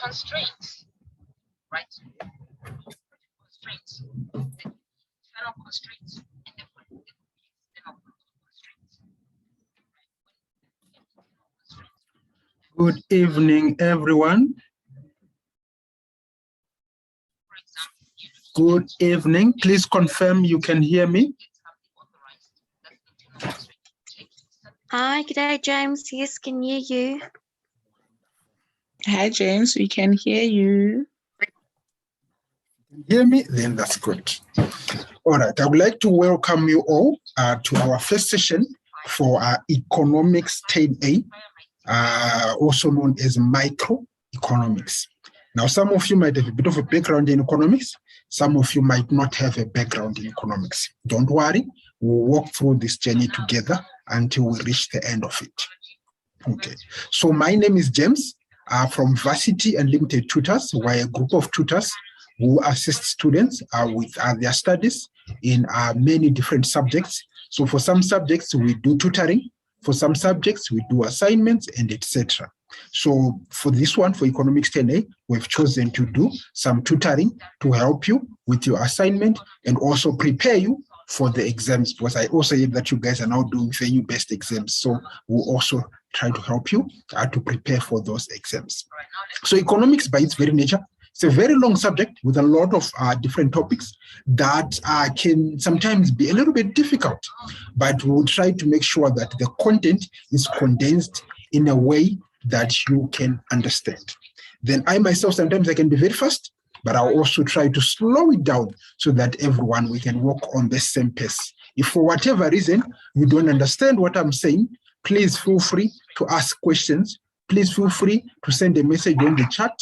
constraints, right? Constraints, the internal constraints, and the external constraints. Good evening, everyone. Good evening. Please confirm you can hear me. Hi, good day, James. Yes, can hear you. Hi, James. We can hear you. Hear me? Then that's good. All right. I would like to welcome you all to our first session for Economics 10A, also known as microeconomics. Now, some of you might have a bit of a background in economics. Some of you might not have a background in economics. Don't worry. We'll walk through this journey together until we reach the end of it. Okay. So my name is James from Varsity Unlimited Tutors. We're a group of tutors who assist students with their studies in many different subjects. So for some subjects, we do tutoring. For some subjects, we do assignments and etc. So for this one, for Economics 10A, we've chosen to do some tutoring to help you with your assignment and also prepare you for the exams, because I also hear that you guys are now doing venue-based exams. So we'll also try to help you to prepare for those exams. So economics by its very nature, it's a very long subject with a lot of different topics that can sometimes be a little bit difficult, but we'll try to make sure that the content is condensed in a way that you can understand. Then I myself, sometimes I can be very fast, but I'll also try to slow it down so that everyone, we can walk on the same pace. If for whatever reason you don't understand what I'm saying, please feel free to ask questions. Please feel free to send a message on the chat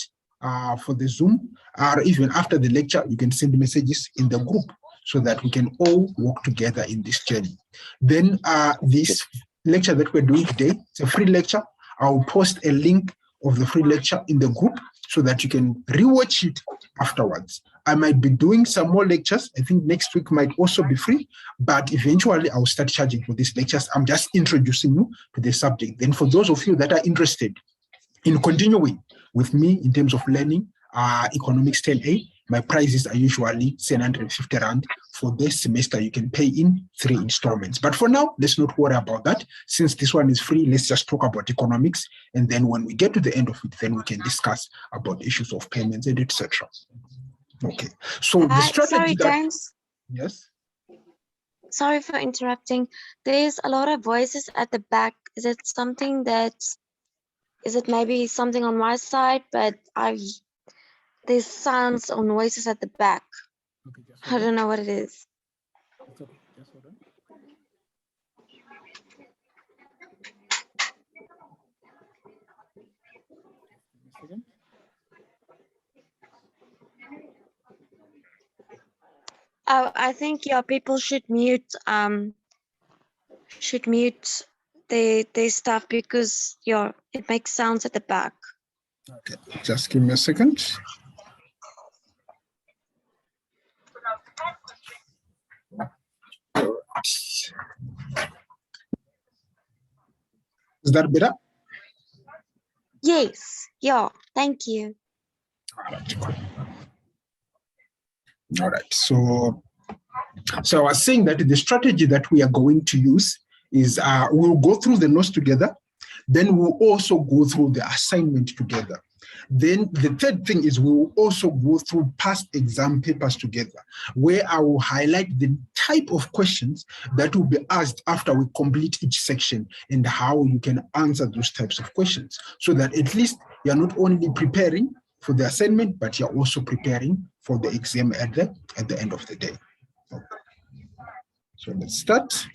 for the Zoom, or even after the lecture, you can send messages in the group so that we can all work together in this journey. Then this lecture that we're doing today, it's a free lecture. I'll post a link of the free lecture in the group so that you can rewatch it afterwards. I might be doing some more lectures. I think next week might also be free, but eventually I'll start charging for these lectures. I'm just introducing you to the subject. Then for those of you that are interested in continuing with me in terms of learning Economics 10A, my prices are usually 750 Rand for this semester. You can pay in 3 installments. But for now, let's not worry about that. Since this one is free, let's just talk about economics. And then when we get to the end of it, then we can discuss about issues of payments and etc. Okay. So the strategy sorry, James. Yes? Sorry for interrupting. There's a lot of voices at the back. Is it something that, is it maybe something on my side, but there's sounds or noises at the back. Okay, I don't know what it is. Okay, just hold on. Oh, I think your people should mute their stuff because it makes sounds at the back. Okay, just give me a second. Is that better? Yes, yeah, thank you. All right. So I was saying that the strategy that we are going to use is we'll go through the notes together. Then we'll also go through the assignment together. Then the third thing is we will also go through past exam papers together, where I will highlight the type of questions that will be asked after we complete each section and how you can answer those types of questions, so that at least you're not only preparing for the assignment, but you're also preparing for the exam at the end of the day. Okay. So let's start.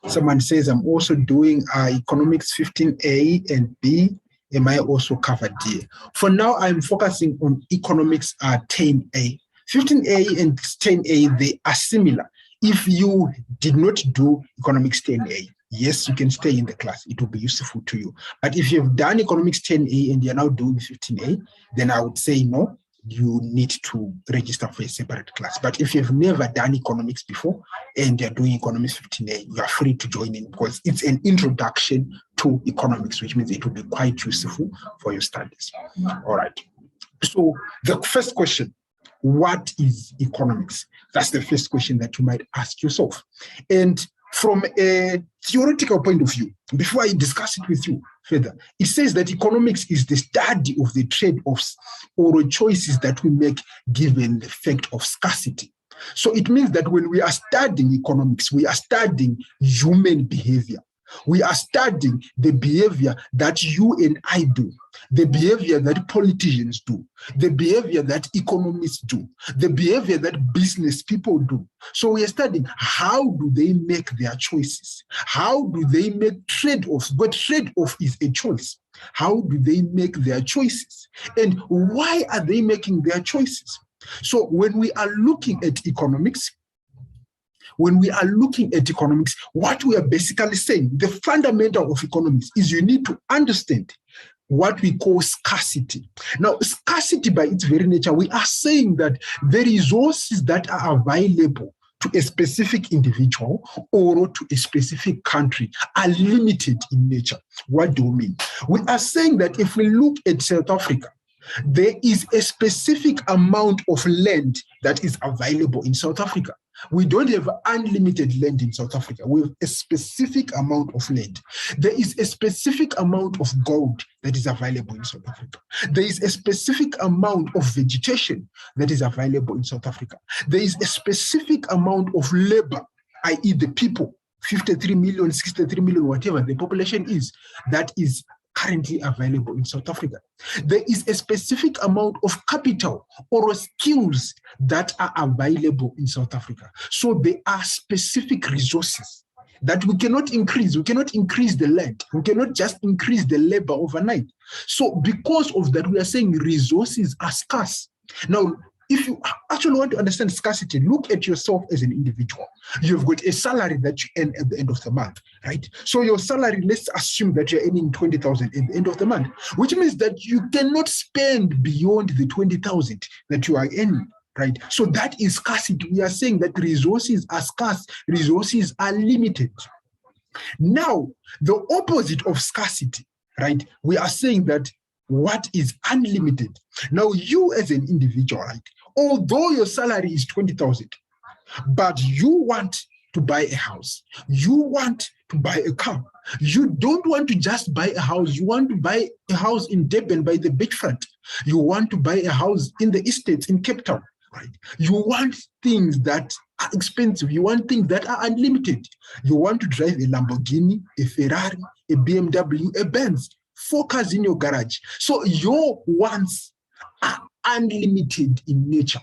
Someone says, I'm also doing economics 15A and B. Am I also covered here? For now, I'm focusing on economics 10A. 15A and 10A, they are similar. If you did not do economics 10A, yes, you can stay in the class. It will be useful to you. But if you've done economics 10A and you're now doing 15A, then I would say no, you need to register for a separate class. But if you've never done economics before and you're doing economics 15A, you are free to join in because it's an introduction to economics, which means it will be quite useful for your studies. All right. So the first question, what is economics? That's the first question that you might ask yourself. And from a theoretical point of view, before I discuss it with you further, it says that economics is the study of the trade-offs or choices that we make given the fact of scarcity. So it means that when we are studying economics, we are studying human behavior. We are studying the behavior that you and I do, the behavior that politicians do, the behavior that economists do, the behavior that business people do. So we are studying how do they make their choices? How do they make trade-offs? But trade-off is a choice. How do they make their choices? And why are they making their choices? So when we are looking at economics, what we are basically saying, the fundamental of economics is you need to understand what we call scarcity. Now, scarcity by its very nature, we are saying that the resources that are available to a specific individual or to a specific country are limited in nature. What do we mean? We are saying that if we look at South Africa, there is a specific amount of land that is available in South Africa. We don't have unlimited land in South Africa. We have a specific amount of land. There is a specific amount of gold that is available in South Africa. There is a specific amount of vegetation that is available in South Africa. There is a specific amount of labor, i.e. the people, 53 million, 63 million, whatever the population is, that is currently available in South Africa. There is a specific amount of capital or skills that are available in South Africa. So there are specific resources that we cannot increase. We cannot increase the land. We cannot just increase the labor overnight. So because of that, we are saying resources are scarce. Now, if you actually want to understand scarcity, look at yourself as an individual. You've got a salary that you earn at the end of the month, right? So your salary, let's assume that you're earning 20,000 at the end of the month, which means that you cannot spend beyond the 20,000 that you are earning, right? So that is scarcity. We are saying that resources are scarce, resources are limited. Now, the opposite of scarcity, right? We are saying that what is unlimited. Now, you as an individual, right? Although your salary is 20,000, but you want to buy a house, you want to buy a car, you don't want to just buy a house, you want to buy a house in Durban by the beachfront, you want to buy a house in the estates in Cape Town, right? You want things that are expensive, you want things that are unlimited. You want to drive a Lamborghini, a Ferrari, a BMW, a Benz, 4 cars in your garage. So your wants are unlimited in nature.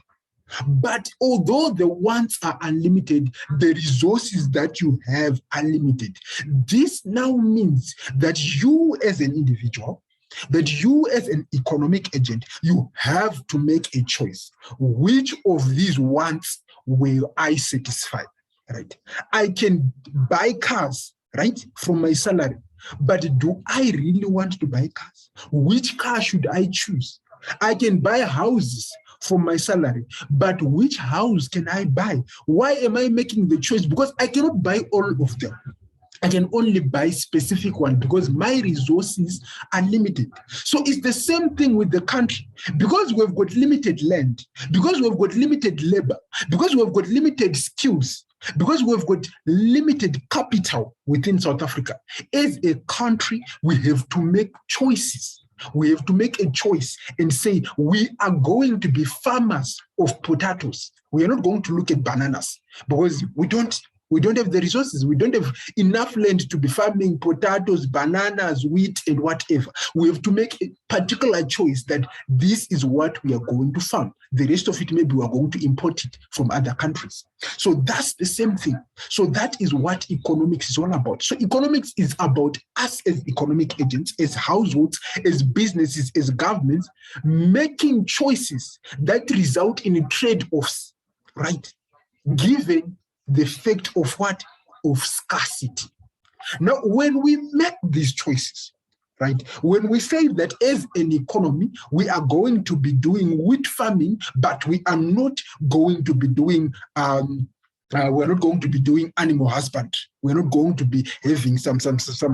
But although the wants are unlimited, the resources that you have are limited. This now means that you as an individual, that you as an economic agent, you have to make a choice. Which of these wants will I satisfy, right? I can buy cars, right, from my salary. But do I really want to buy cars? Which car should I choose? I can buy houses from my salary, but which house can I buy? Why am I making the choice? Because I cannot buy all of them. I can only buy specific one because my resources are limited. So it's the same thing with the country. Because we've got limited land, because we've got limited labor, because we've got limited skills, because we've got limited capital within South Africa, as a country, we have to make choices. We have to make a choice and say, we are going to be farmers of potatoes. We are not going to look at bananas because we don't have the resources. We don't have enough land to be farming potatoes, bananas, wheat, and whatever. We have to make a particular choice that this is what we are going to farm. The rest of it, maybe we are going to import it from other countries. So that's the same thing. So that is what economics is all about. So economics is about us as economic agents, as households, as businesses, as governments, making choices that result in trade-offs, right? Given the fact of what? Of scarcity. Now, when we make these choices, right? When we say that as an economy, we are going to be doing wheat farming, but we are not going to be doing We're not going to be doing animal husbandry. We're not going to be having some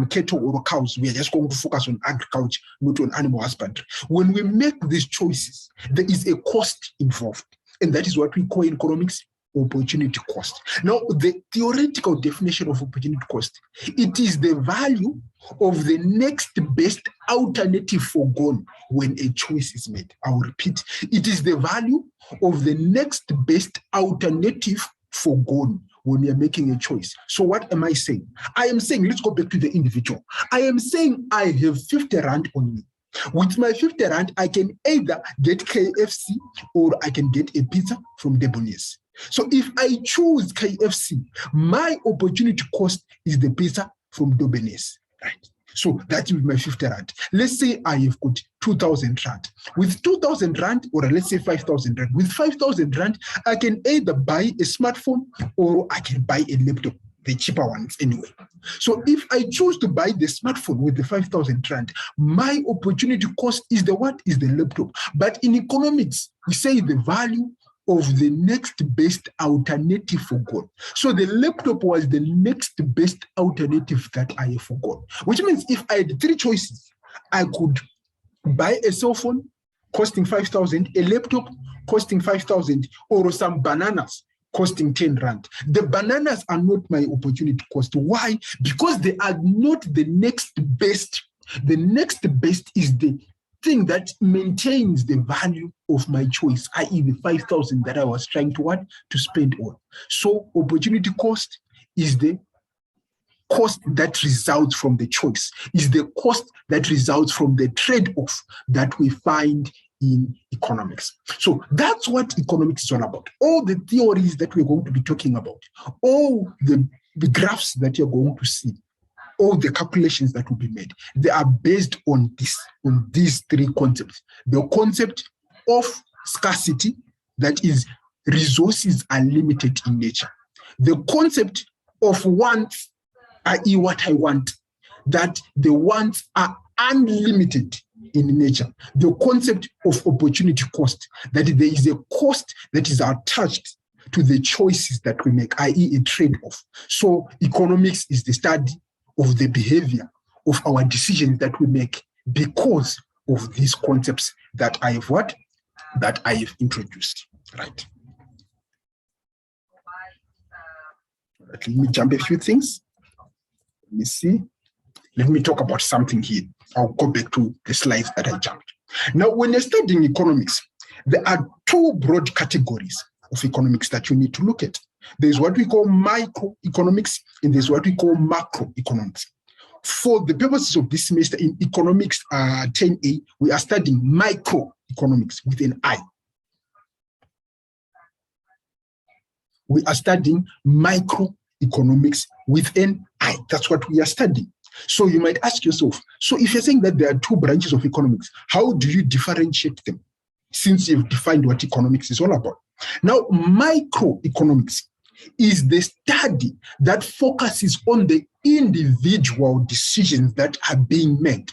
cattle or cows. We are just going to focus on agriculture, not on animal husbandry. When we make these choices, there is a cost involved. And that is what we call in economics opportunity cost. Now, the theoretical definition of opportunity cost, it is the value of the next best alternative foregone when a choice is made. I will repeat, it is the value of the next best alternative foregone when you're making a choice. So what am I saying? I am saying, let's go back to the individual. I am saying I have 50 Rand on me. With my 50 Rand, I can either get KFC or I can get a pizza from Debonese. So if I choose KFC, my opportunity cost is the pizza from Debonese, right? So that will be my 50 Rand. Let's say I have got 2,000 Rand. With 2,000 Rand, or let's say 5,000 Rand, with 5,000 Rand, I can either buy a smartphone or I can buy a laptop, the cheaper ones anyway. So if I choose to buy the smartphone with the 5,000 Rand, my opportunity cost is the what? Is the laptop. But in economics, we say the value of the next best alternative forgone. So the laptop was the next best alternative that I forgot, which means if I had three choices, I could buy a cell phone costing 5,000, a laptop costing 5,000, or some bananas costing 10 Rand. The bananas are not my opportunity cost. Why? Because they are not the next best. The next best is the thing that maintains the value of my choice, i.e. the 5,000 that I was trying to spend on. So opportunity cost is the cost that results from the choice, is the cost that results from the trade-off that we find in economics. So that's what economics is all about. All the theories that we're going to be talking about, all the graphs that you're going to see, all the calculations that will be made, they are based on these three concepts. The concept of scarcity, that is, resources are limited in nature. The concept of wants, i.e. what I want, that the wants are unlimited in nature. The concept of opportunity cost, that there is a cost that is attached to the choices that we make, i.e. a trade-off. So economics is the study of the behavior of our decisions that we make because of these concepts that I have introduced, right? Let me jump a few things. Let me see. Let me talk about something here. I'll go back to the slides that I jumped. Now, when you're studying economics, there are two broad categories of economics that you need to look at. There's what we call microeconomics, and there's what we call macroeconomics. For the purposes of this semester in economics 10A, we are studying microeconomics with an I. We are studying microeconomics with an I. That's what we are studying. So you might ask yourself, so if you're saying that there are two branches of economics, how do you differentiate them since you've defined what economics is all about? Now, microeconomics is the study that focuses on the individual decisions that are being made,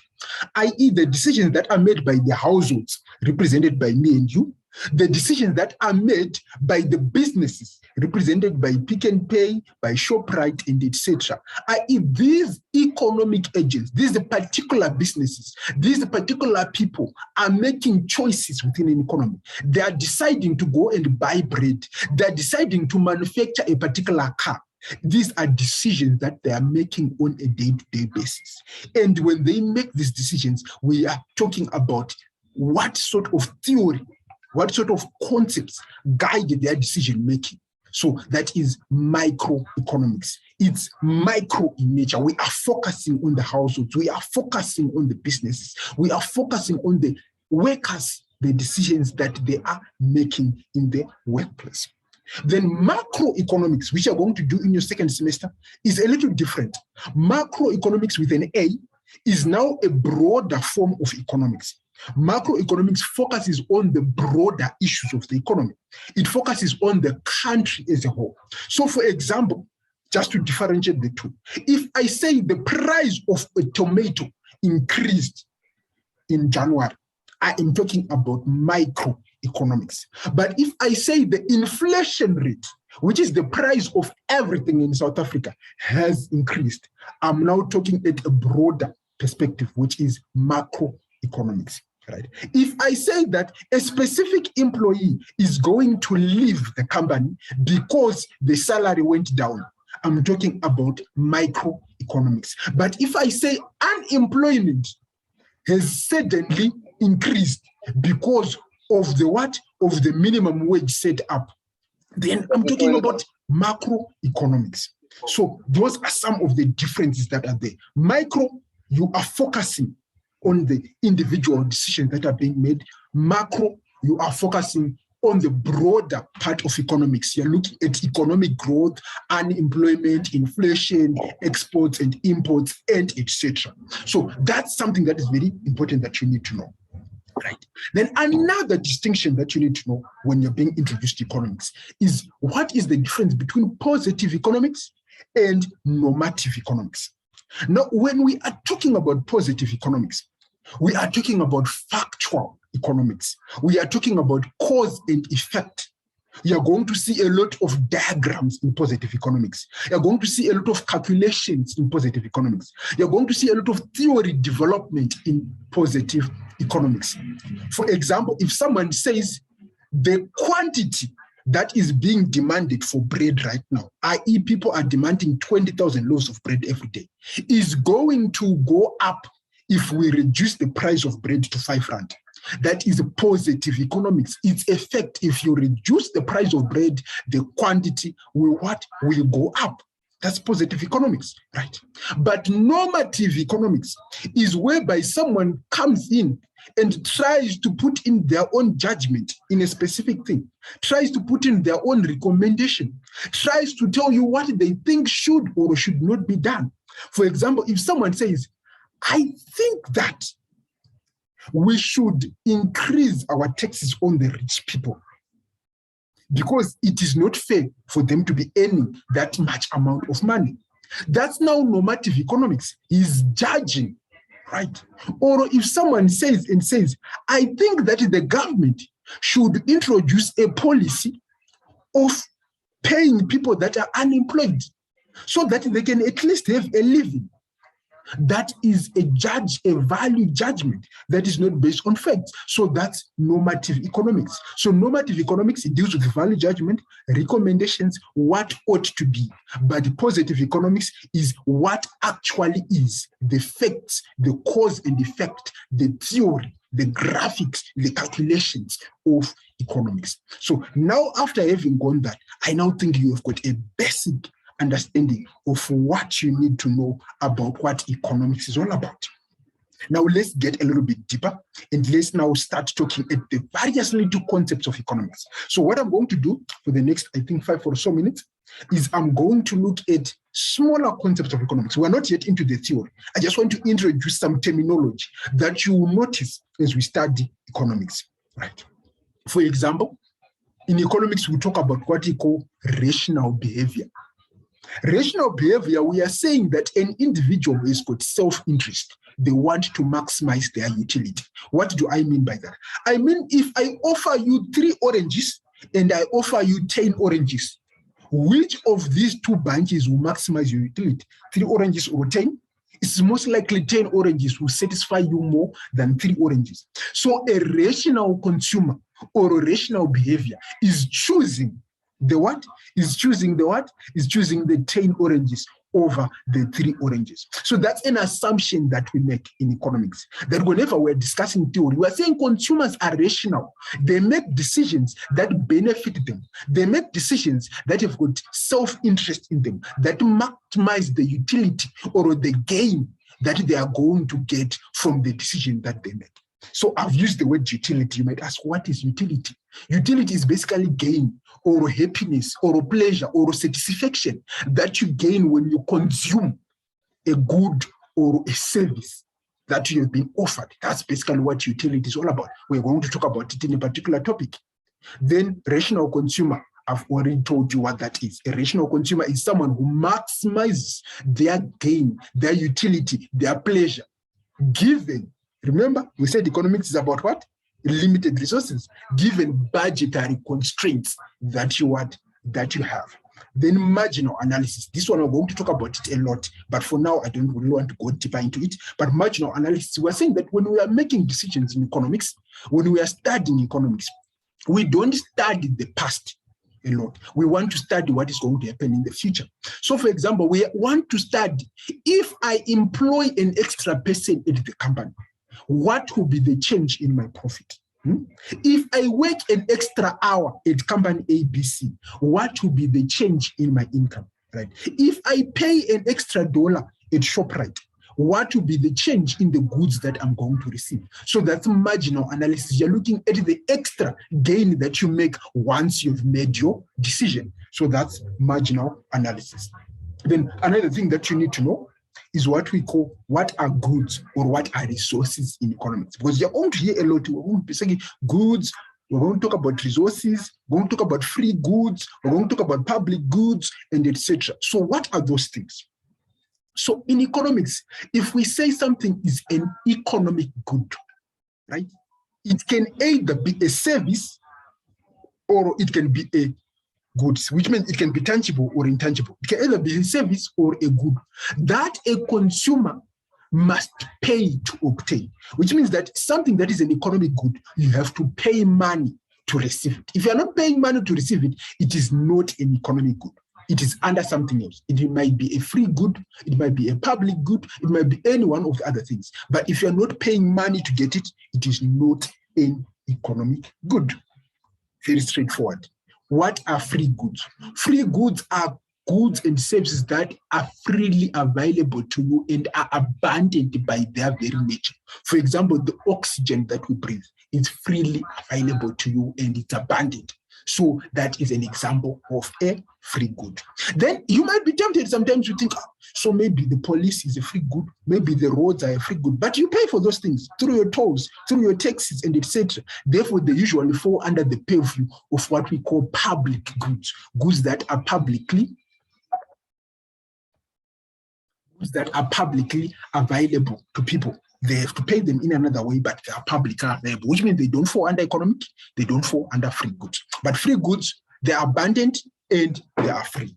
i.e. the decisions that are made by the households represented by me and you, the decisions that are made by the businesses represented by Pick n Pay, by ShopRite, and etc. I.e. these economic agents, these particular businesses, these particular people are making choices within an economy. They are deciding to go and buy bread. They are deciding to manufacture a particular car. These are decisions that they are making on a day-to-day basis. And when they make these decisions, we are talking about what sort of theory, what sort of concepts guide their decision-making. So that is microeconomics. It's micro in nature. We are focusing on the households. We are focusing on the businesses. We are focusing on the workers, the decisions that they are making in the workplace. Then macroeconomics, which you're going to do in your second semester, is a little different. Macroeconomics with an A is now a broader form of economics. Macroeconomics focuses on the broader issues of the economy. It focuses on the country as a whole. So, for example, just to differentiate the two, if I say the price of a tomato increased in January, I am talking about microeconomics. But if I say the inflation rate which is the price of everything in South Africa, has increased. I'm now talking at a broader perspective, which is macroeconomics. Right? If I say that a specific employee is going to leave the company because the salary went down, I'm talking about microeconomics. But if I say unemployment has suddenly increased because of the what? Of the minimum wage set up, then I'm talking about macroeconomics. So those are some of the differences that are there. Micro, you are focusing on the individual decisions that are being made. Macro, you are focusing on the broader part of economics. You're looking at economic growth, unemployment, inflation, exports and imports, and etc. So that's something that is very important that you need to know. Right. Then another distinction that you need to know when you're being introduced to economics is what is the difference between positive economics and normative economics. Now, when we are talking about positive economics, we are talking about factual economics. We are talking about cause and effect. You're going to see a lot of diagrams in positive economics. You're going to see a lot of calculations in positive economics. You're going to see a lot of theory development in positive economics. For example, if someone says the quantity that is being demanded for bread right now, i.e. people are demanding 20,000 loaves of bread every day, is going to go up if we reduce the price of bread to 5 rand. That is positive economics. Its effect, if you reduce the price of bread, the quantity will go up. That's positive economics, right? But normative economics is whereby someone comes in and tries to put in their own judgment in a specific thing, tries to put in their own recommendation, tries to tell you what they think should or should not be done. For example, if someone says, I think that we should increase our taxes on the rich people because it is not fair for them to be earning that much amount of money. That's now normative economics. He's judging, right? Or if someone says, I think that the government should introduce a policy of paying people that are unemployed so that they can at least have a living. That is a value judgment that is not based on facts. So that's normative economics. So normative economics, it deals with value judgment, recommendations, what ought to be. But positive economics is what actually is, the facts, the cause and effect, the theory, the graphics, the calculations of economics. So now after having gone that, I now think you have got a basic understanding of what you need to know about what economics is all about. Now let's get a little bit deeper and let's now start talking at the various little concepts of economics. So what I'm going to do for the next, I think 5 or so minutes is I'm going to look at smaller concepts of economics. We're not yet into the theory. I just want to introduce some terminology that you will notice as we study economics, right? For example, in economics, we talk about what we call rational behavior. Rational behavior, we are saying that an individual has got self-interest. They want to maximize their utility. What do I mean by that? I mean, if I offer you 3 oranges and I offer you 10 oranges, which of these 2 bunches will maximize your utility? 3 oranges or 10? It's most likely 10 oranges will satisfy you more than 3 oranges. So a rational consumer or a rational behavior is choosing the what? Is choosing the what? Is choosing the 10 oranges over the 3 oranges. So that's an assumption that we make in economics, that whenever we're discussing theory, we're saying consumers are rational. They make decisions that benefit them. They make decisions that have got self-interest in them, that maximize the utility or the gain that they are going to get from the decision that they make. So I've used the word utility. You might ask, what is utility? Utility is basically gain or happiness or pleasure or satisfaction that you gain when you consume a good or a service that you have been offered. That's basically what utility is all about. We're going to talk about it in a particular topic. Then rational consumer, I've already told you what that is. A rational consumer is someone who maximizes their gain, their utility, their pleasure, given. Remember, we said economics is about what? Limited resources, given budgetary constraints that that you have. Then marginal analysis. This one, I'm going to talk about it a lot, but for now, I don't really want to go deeper into it. But marginal analysis, we're saying that when we are making decisions in economics, when we are studying economics, we don't study the past a lot. We want to study what is going to happen in the future. So, for example, we want to study if I employ an extra person at the company, what will be the change in my profit? If I work an extra hour at company ABC, what will be the change in my income? Right? If I pay an extra $1 at ShopRite, what will be the change in the goods that I'm going to receive? So that's marginal analysis. You're looking at the extra gain that you make once you've made your decision. So that's marginal analysis. Then another thing that you need to know is what we call what are goods or what are resources in economics. Because you're going to hear a lot, we're going to be saying goods, we're going to talk about resources, we're going to talk about free goods, we're going to talk about public goods, and etc. So what are those things? So in economics, if we say something is an economic good, right, it can either be a service or it can be a goods, which means it can be tangible or intangible. It can either be a service or a good that a consumer must pay to obtain, which means that something that is an economic good, you have to pay money to receive it. If you're not paying money to receive it, it is not an economic good. It is under something else. It might be a free good, it might be a public good, it might be any one of the other things. But if you're not paying money to get it, it is not an economic good. Very straightforward. What are free goods? Free goods are goods and services that are freely available to you and are abundant by their very nature. For example, the oxygen that we breathe is freely available to you and it's abundant. So that is an example of a free good. Then you might be tempted sometimes to think, so maybe the police is a free good, maybe the roads are a free good, but you pay for those things through your tolls, through your taxes, and etc. Therefore, they usually fall under the purview of what we call public goods, goods that are publicly available to people. They have to pay them in another way, but they are publicly available, which means they don't fall under economic, they don't fall under free goods. But free goods, they are abundant and they are free.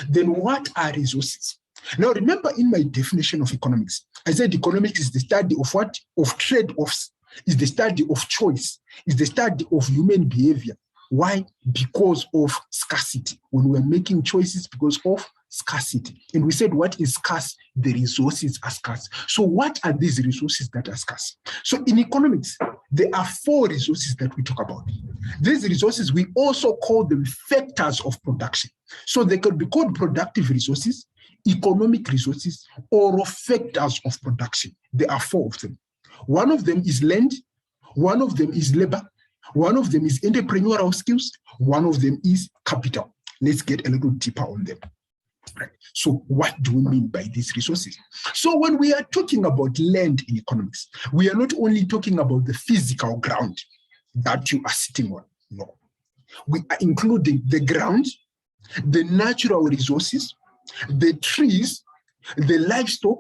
Then what are resources? Now, remember in my definition of economics, I said economics is the study of what? Of trade-offs, is the study of choice, is the study of human behavior. Why? Because of scarcity. When we're making choices because of scarcity. And we said, what is scarce? The resources are scarce. So what are these resources that are scarce? So in economics, there are 4 resources that we talk about. These resources, we also call them factors of production. So they could be called productive resources, economic resources, or factors of production. There are 4 of them. One of them is land, one of them is labor, one of them is entrepreneurial skills, one of them is capital. Let's get a little deeper on them. Right. So what do we mean by these resources? So when we are talking about land in economics, we are not only talking about the physical ground that you are sitting on. No. We are including the ground, the natural resources, the trees, the livestock,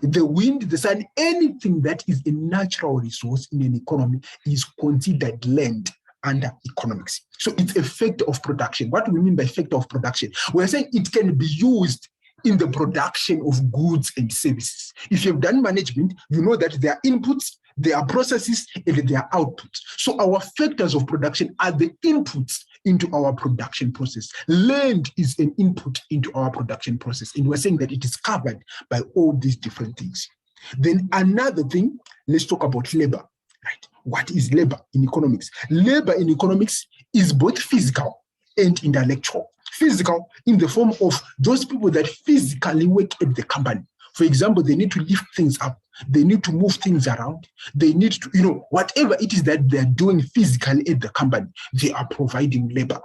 the wind, the sun, anything that is a natural resource in an economy is considered land under economics. So it's a factor of production. What do we mean by factor of production? We're saying it can be used in the production of goods and services. If you've done management, you know that there are inputs, there are processes, and there are outputs. So our factors of production are the inputs into our production process. Land is an input into our production process. And we're saying that it is covered by all these different things. Then another thing, let's talk about labor. Right? What is labor in economics? Labor in economics is both physical and intellectual. Physical in the form of those people that physically work at the company. For example, they need to lift things up. They need to move things around. They need to, whatever it is that they're doing physically at the company, they are providing labor.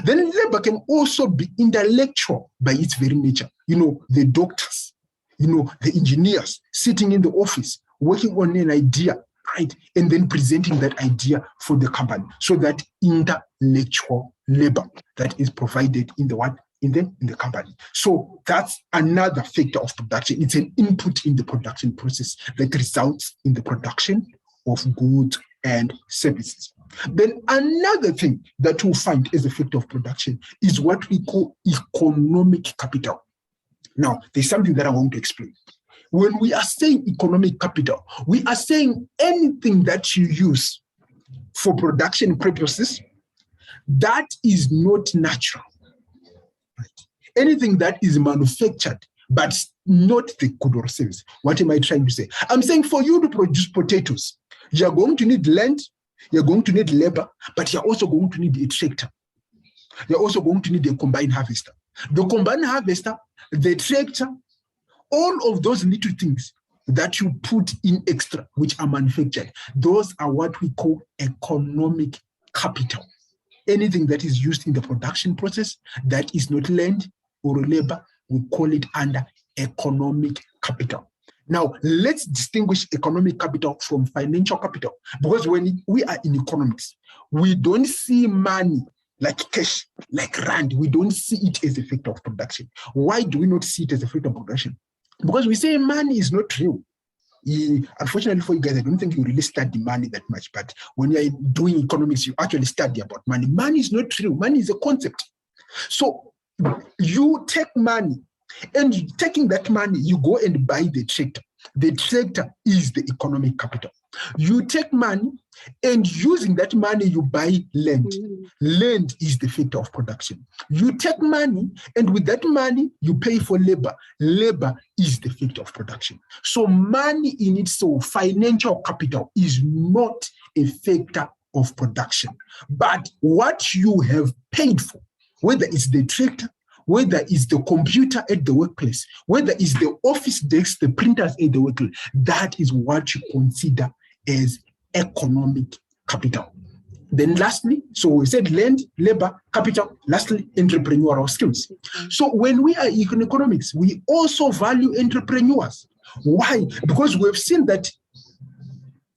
Then labor can also be intellectual by its very nature. The doctors, the engineers sitting in the office, working on an idea, right? And then presenting that idea for the company. So that intellectual labor that is provided in the what? In the company. So that's another factor of production. It's an input in the production process that results in the production of goods and services. Then another thing that we'll find as a factor of production is what we call economic capital. Now, there's something that I want to explain. When we are saying economic capital, we are saying anything that you use for production purposes that is not natural. Right? Anything that is manufactured but not the good or service. What am I trying to say? I'm saying for you to produce potatoes, you're going to need land, you're going to need labor, but you're also going to need a tractor. You're also going to need a combined harvester. The combined harvester, the tractor, all of those little things that you put in extra, which are manufactured, those are what we call economic capital. Anything that is used in the production process that is not land or labor, we call it under economic capital. Now, let's distinguish economic capital from financial capital, because when we are in economics, we don't see money like cash, like rand. We don't see it as a factor of production. Why do we not see it as a factor of production? Because we say money is not real. Unfortunately for you guys, I don't think you really study money that much, but when you're doing economics, you actually study about money. Money is not real. Money is a concept. So you take money, and taking that money, you go and buy the tractor. The tractor is the economic capital. You take money, and using that money, you buy land. Land is the factor of production. You take money, and with that money, you pay for labor. Labor is the factor of production. So money in itself, financial capital, is not a factor of production. But what you have paid for, whether it's the tractor, whether it's the computer at the workplace, whether it's the office desk, the printers at the workplace, that is what you consider as economic capital. Then lastly, so we said land, labor, capital, lastly, entrepreneurial skills. So when we are in economics, we also value entrepreneurs. Why? Because we've seen that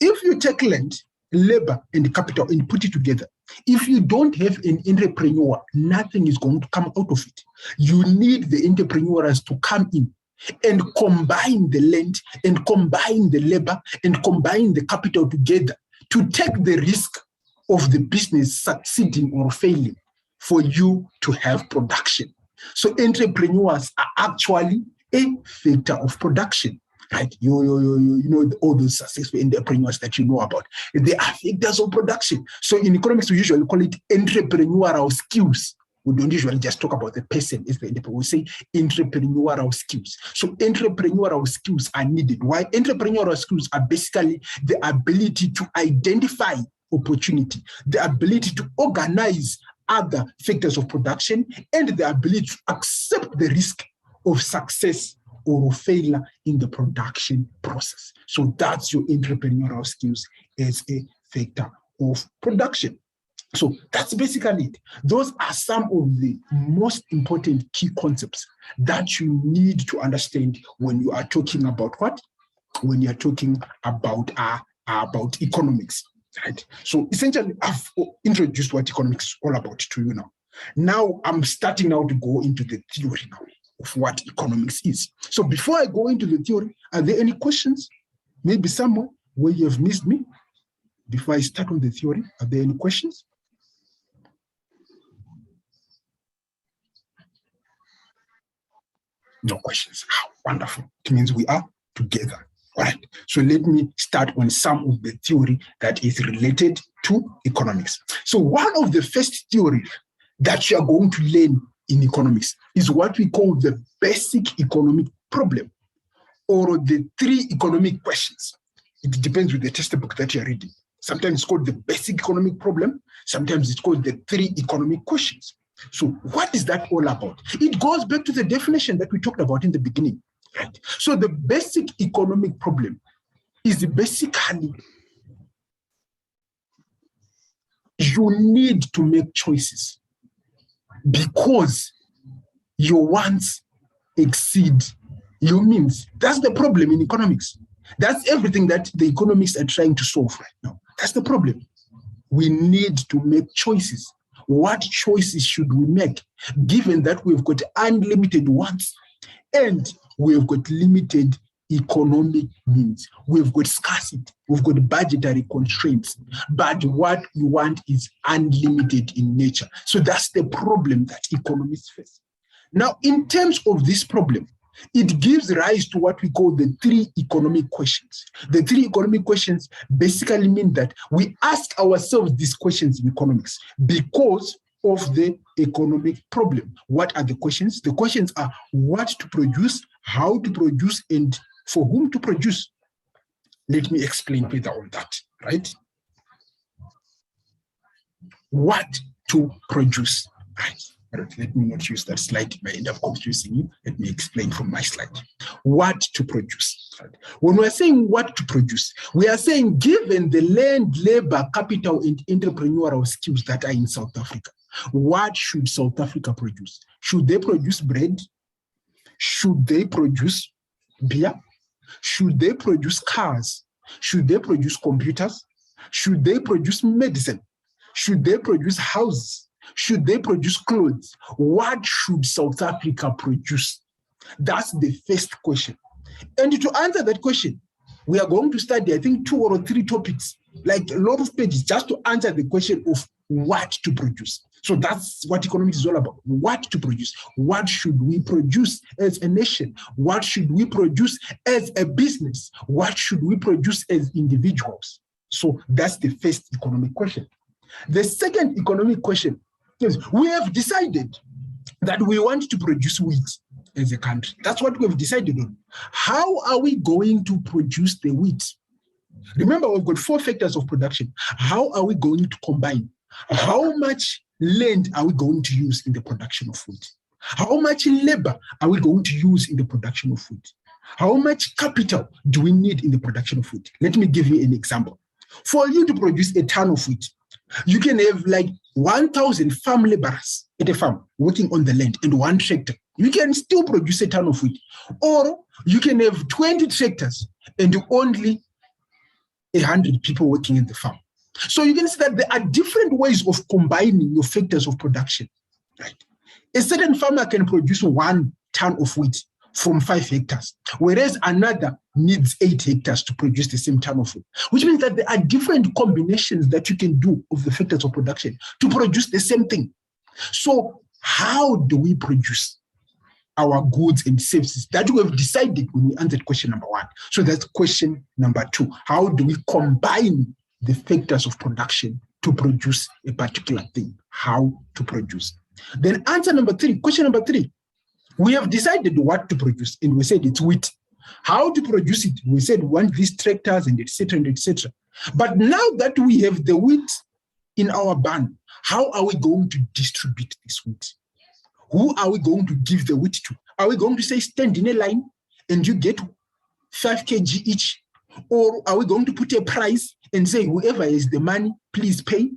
if you take land, labor, and capital and put it together, if you don't have an entrepreneur, nothing is going to come out of it. You need the entrepreneurs to come in and combine the land and combine the labor and combine the capital together to take the risk of the business succeeding or failing for you to have production. So entrepreneurs are actually a factor of production. Right, you know all those successful entrepreneurs that you know about. They are factors of production. So in economics, we usually call it entrepreneurial skills. We don't usually just talk about the person as the entrepreneur. We say entrepreneurial skills. So entrepreneurial skills are needed. Why? Entrepreneurial skills are basically the ability to identify opportunity, the ability to organize other factors of production, and the ability to accept the risk of success or failure in the production process. So that's your entrepreneurial skills as a factor of production. So that's basically it. Those are some of the most important key concepts that you need to understand when you are talking about what? When you're talking about economics, right? So essentially, I've introduced what economics is all about to you now. Now I'm starting now to go into the theory now of what economics is. So before I go into the theory, are there any questions? Maybe somewhere where you have missed me? Before I start on the theory, are there any questions? No questions. Ah, wonderful. It means we are together. All right. So let me start on some of the theory that is related to economics. So one of the first theory that you are going to learn in economics is what we call the basic economic problem, or the three economic questions. It depends with the textbook that you're reading. Sometimes it's called the basic economic problem. Sometimes it's called the three economic questions. So what is that all about? It goes back to the definition that we talked about in the beginning, right? So the basic economic problem is basically you need to make choices because your wants exceed your means. That's the problem in economics. That's everything that the economists are trying to solve right now. That's the problem. We need to make choices. What choices should we make, given that we've got unlimited wants and we've got limited economic means. We've got scarcity, we've got budgetary constraints, but what we want is unlimited in nature. So that's the problem that economists face. Now, in terms of this problem, it gives rise to what we call the three economic questions. The three economic questions basically mean that we ask ourselves these questions in economics because of the economic problem. What are the questions? The questions are what to produce, how to produce, and for whom to produce. Let me explain further on that, right? What to produce, right? Let me not use that slide. It may end up confusing you. Let me explain from my slide. What to produce. Right? When we're saying what to produce, we are saying given the land, labor, capital, and entrepreneurial skills that are in South Africa, what should South Africa produce? Should they produce bread? Should they produce beer? Should they produce cars? Should they produce computers? Should they produce medicine? Should they produce houses? Should they produce clothes? What should South Africa produce? That's the first question. And to answer that question, we are going to study, I think, 2 or 3 topics, like a lot of pages, just to answer the question of what to produce. So that's what economics is all about. What to produce. What should we produce as a nation? What should we produce as a business? What should we produce as individuals? So that's the first economic question. The second economic question is we have decided that we want to produce wheat as a country. That's what we have decided on. How are we going to produce the wheat? Remember, we've got 4 factors of production. How are we going to combine? How much land are we going to use in the production of food? How much labor are we going to use in the production of food? How much capital do we need in the production of food? Let me give you an example. For you to produce a ton of wheat, you can have like 1,000 farm laborers at a farm working on the land and 1 tractor. You can still produce a ton of wheat. Or you can have 20 tractors and only 100 people working in the farm. So you can see that there are different ways of combining your factors of production, right? A certain farmer can produce 1 ton of wheat from 5 hectares, whereas another needs 8 hectares to produce the same ton of wheat, which means that there are different combinations that you can do of the factors of production to produce the same thing. So how do we produce our goods and services? That we have decided when we answered question number 1. So that's question number 2. How do we combine the factors of production to produce a particular thing? How to produce. Then answer number 3, question number 3. We have decided what to produce, and we said it's wheat. How to produce it? We said we want these tractors and etc. and etc. But now that we have the wheat in our barn, how are we going to distribute this wheat? Who are we going to give the wheat to? Are we going to say stand in a line and you get 5 kg each? Or are we going to put a price and say whoever has the money, please pay?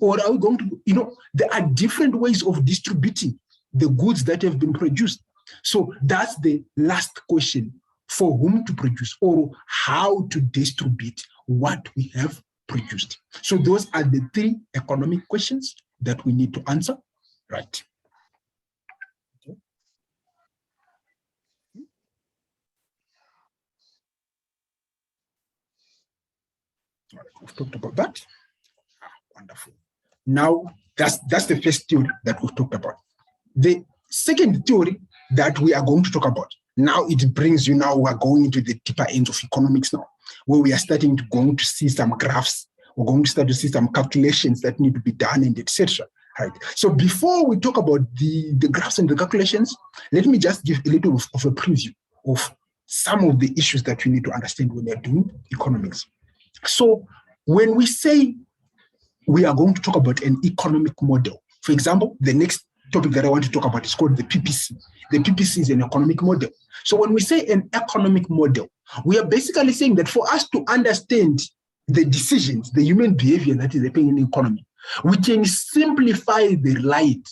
Or are we going to, there are different ways of distributing the goods that have been produced. So that's the last question, for whom to produce or how to distribute what we have produced. So those are the 3 economic questions that we need to answer, right? Okay. All right, we've talked about that. Wonderful. Now, that's the first theory that we've talked about. The second theory that we are going to talk about, now it brings you, now we're going into the deeper ends of economics now, where we are starting to going to see some graphs, we're going to start to see some calculations that need to be done and etc. Right. So before we talk about the graphs and the calculations, let me just give a little of a preview of some of the issues that you need to understand when you're doing economics. So when we say we are going to talk about an economic model, for example, the next topic that I want to talk about is called the PPC. The PPC is an economic model. So when we say an economic model, we are basically saying that for us to understand the decisions, the human behavior that is happening in the economy, we can simplify the light.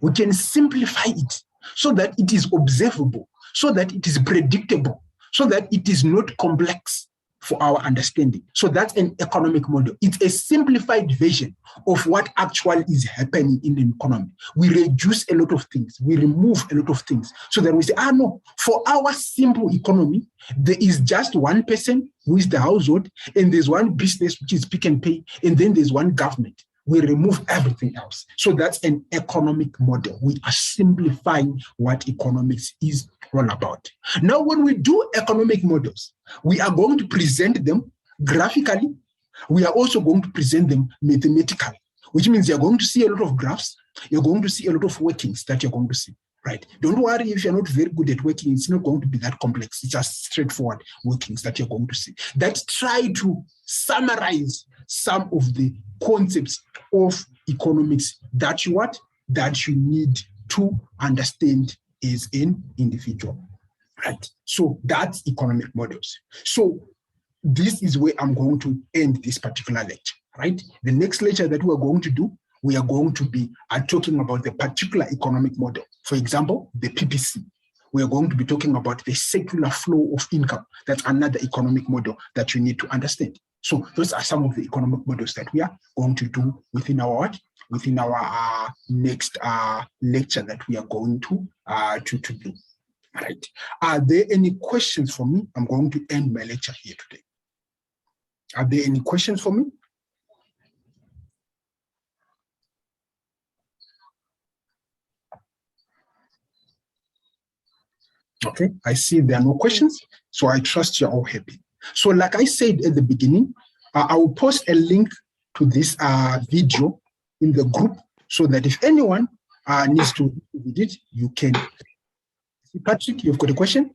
We can simplify it so that it is observable, so that it is predictable, so that it is not complex. for our understanding. So that's an economic model. It's a simplified version of what actually is happening in the economy. We reduce a lot of things. We remove a lot of things. So that we say, no, for our simple economy, there is just one person who is the household, and there's one business which is Pick n Pay, and then there's one government. We remove everything else. So that's an economic model. We are simplifying what economics is all about. Now, when we do economic models, we are going to present them graphically. We are also going to present them mathematically, which means you're going to see a lot of graphs. You're going to see a lot of workings that you're going to see, right? Don't worry if you're not very good at working. It's not going to be that complex. It's just straightforward workings that you're going to see that try to summarize some of the concepts of economics that you need to understand as an individual, right? So that's economic models. So this is where I'm going to end this particular lecture, right? The next lecture that we're going to do, we are going to be talking about the particular economic model. For example, the PPC. We are going to be talking about the circular flow of income. That's another economic model that you need to understand. So those are some of the economic models that we are going to do within our next lecture that we are going to do. Right? Are there any questions for me? I'm going to end my lecture here today. Are there any questions for me? Okay, I see there are no questions, so I trust you're all happy. So like I said at the beginning, I will post a link to this video in the group so that if anyone needs to read it, you can. Patrick, you've got a question?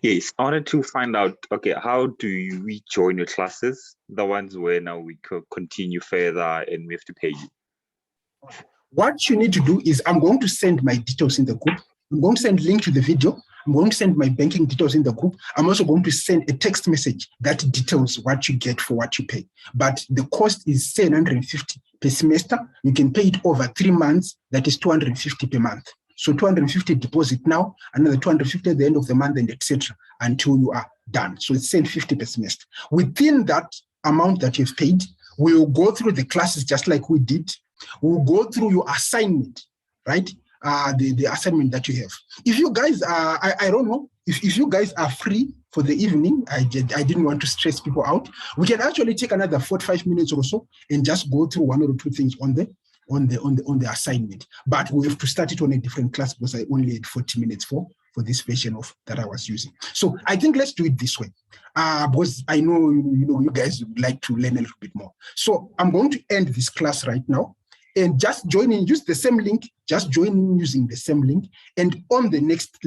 Yes, I wanted to find out, okay, how do we join your classes? The ones where now we could continue further and we have to pay you. What you need to do is I'm going to send my details in the group. I'm going to send a link to the video. I'm going to send my banking details in the group. I'm also going to send a text message that details what you get for what you pay. But the cost is 750 per semester. You can pay it over 3 months. That is 250 per month. So 250 deposit now, another 250 at the end of the month, and etc. until you are done. So it's 750 per semester. Within that amount that you've paid, we'll go through the classes just like we did. We'll go through your assignment, right? The assignment that you have. If you guys are, I don't know, if you guys are free for the evening, I didn't want to stress people out. We can actually take another 45 minutes or so and just go through 1 or 2 things on the assignment. But we have to start it on a different class because I only had 40 minutes for this version of that I was using. So I think let's do it this way. Because I know you guys would like to learn a little bit more. So I'm going to end this class right now. And just join in, use the same link, just join in using the same link. And on the next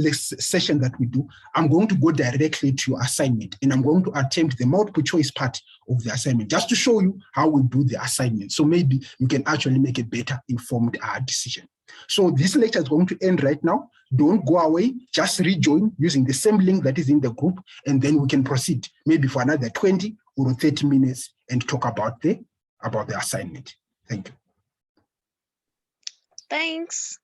session that we do, I'm going to go directly to your assignment and I'm going to attempt the multiple choice part of the assignment just to show you how we do the assignment. So maybe you can actually make a better informed decision. So this lecture is going to end right now. Don't go away, just rejoin using the same link that is in the group, and then we can proceed maybe for another 20 or 30 minutes and talk about the assignment. Thank you. Thanks.